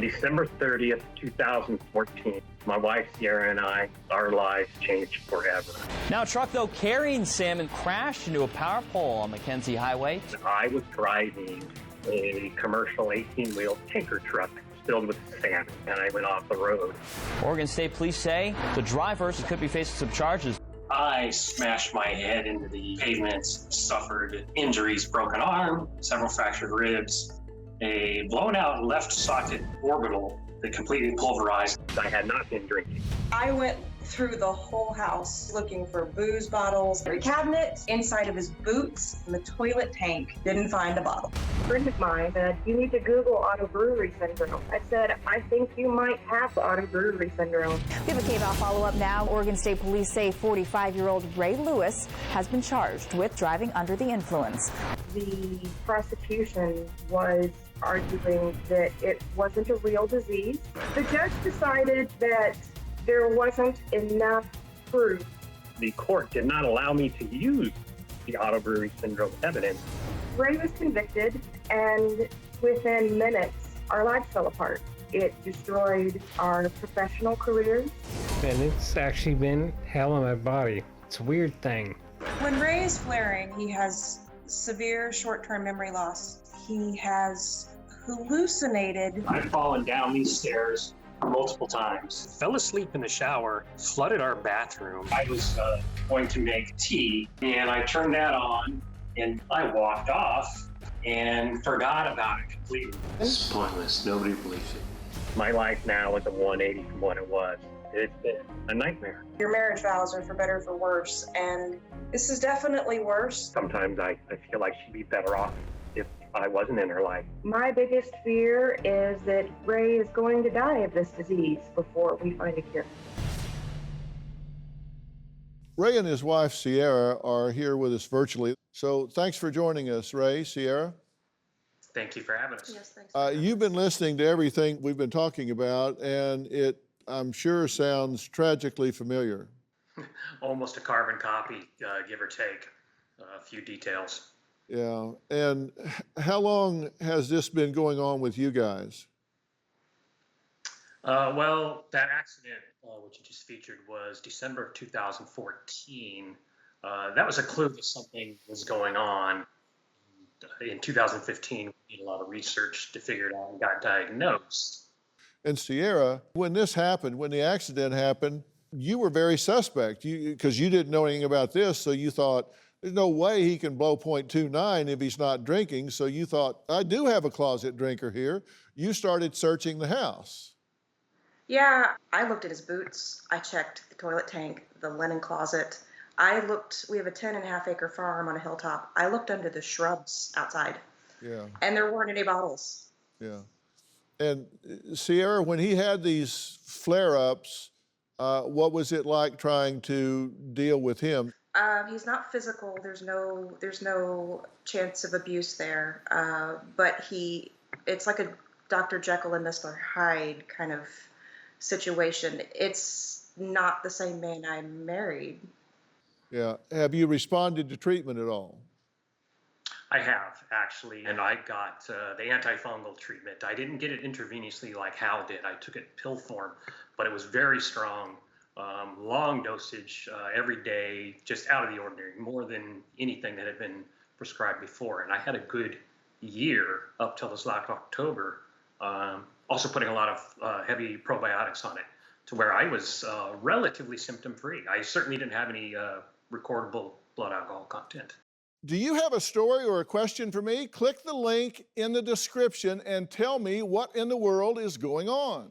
December 30th, 2014. My wife, Sierra, and I, our lives changed forever. Now a truck, though, carrying salmon crashed into a power pole on Mackenzie Highway. I was driving a commercial 18-wheel tanker truck filled with salmon, and I went off the road. Oregon State Police say the drivers could be facing some charges. I smashed my head into the pavement, suffered injuries, broken arm, several fractured ribs, a blown out left socket orbital that completely pulverized. I had not been drinking. I went through the whole house looking for booze bottles, every cabinet, inside of his boots, in the toilet tank. Didn't find a bottle. A friend of mine said, you need to Google auto-brewery syndrome. I said, I think you might have the auto-brewery syndrome. We have a KBOW follow-up now. Oregon State Police say 45-year-old Ray Lewis has been charged with driving under the influence. The prosecution was arguing that it wasn't a real disease. The judge decided that there wasn't enough proof. The court did not allow me to use the auto-brewery syndrome evidence. Ray was convicted, and within minutes, our lives fell apart. It destroyed our professional careers. And it's actually been hell in my body. It's a weird thing. When Ray is flaring, he has severe short-term memory loss. He has hallucinated. I've fallen down these stairs multiple times, fell asleep in the shower, flooded our bathroom. I was going to make tea, and I turned that on, and I walked off and forgot about it completely. It's pointless. Nobody believes it. My life now is a 180 from what it was. It's been a nightmare. Your marriage vows are for better or for worse, and this is definitely worse. Sometimes I feel like she'd be better off if I wasn't in her life. My biggest fear is that Ray is going to die of this disease before we find a cure. Ray and his wife, Sierra, are here with us virtually. So thanks for joining us, Ray, Sierra. Thank you for having us. Yes, thanks. You've been listening to everything we've been talking about, and it, I'm sure, sounds tragically familiar. Almost a carbon copy, give or take a few details. Yeah, and how long has this been going on with you guys? Well, that accident, which you just featured, was December of 2014. That was a clue that something was going on. In 2015, we did a lot of research to figure it out and got diagnosed. And Sierra, when this happened, when the accident happened, you were very suspect because you didn't know anything about this, so you thought, there's no way he can blow .29 if he's not drinking, so you thought, I do have a closet drinker here. You started searching the house. Yeah, I looked at his boots. I checked the toilet tank, the linen closet. We have a 10.5-acre farm on a hilltop. I looked under the shrubs outside. Yeah. And there weren't any bottles. Yeah. And Sierra, when he had these flare-ups, what was it like trying to deal with him? He's not physical. There's no chance of abuse there. But it's like a Dr. Jekyll and Mr. Hyde kind of situation. It's not the same man I married. Yeah. Have you responded to treatment at all? I have, actually, and I got the antifungal treatment. I didn't get it intravenously like Hal did. I took it pill form, but it was very strong, long dosage every day, just out of the ordinary, more than anything that had been prescribed before. And I had a good year up till this last October, also putting a lot of heavy probiotics on it to where I was relatively symptom-free. I certainly didn't have any recordable blood alcohol content. Do you have a story or a question for me? Click the link in the description and tell me what in the world is going on.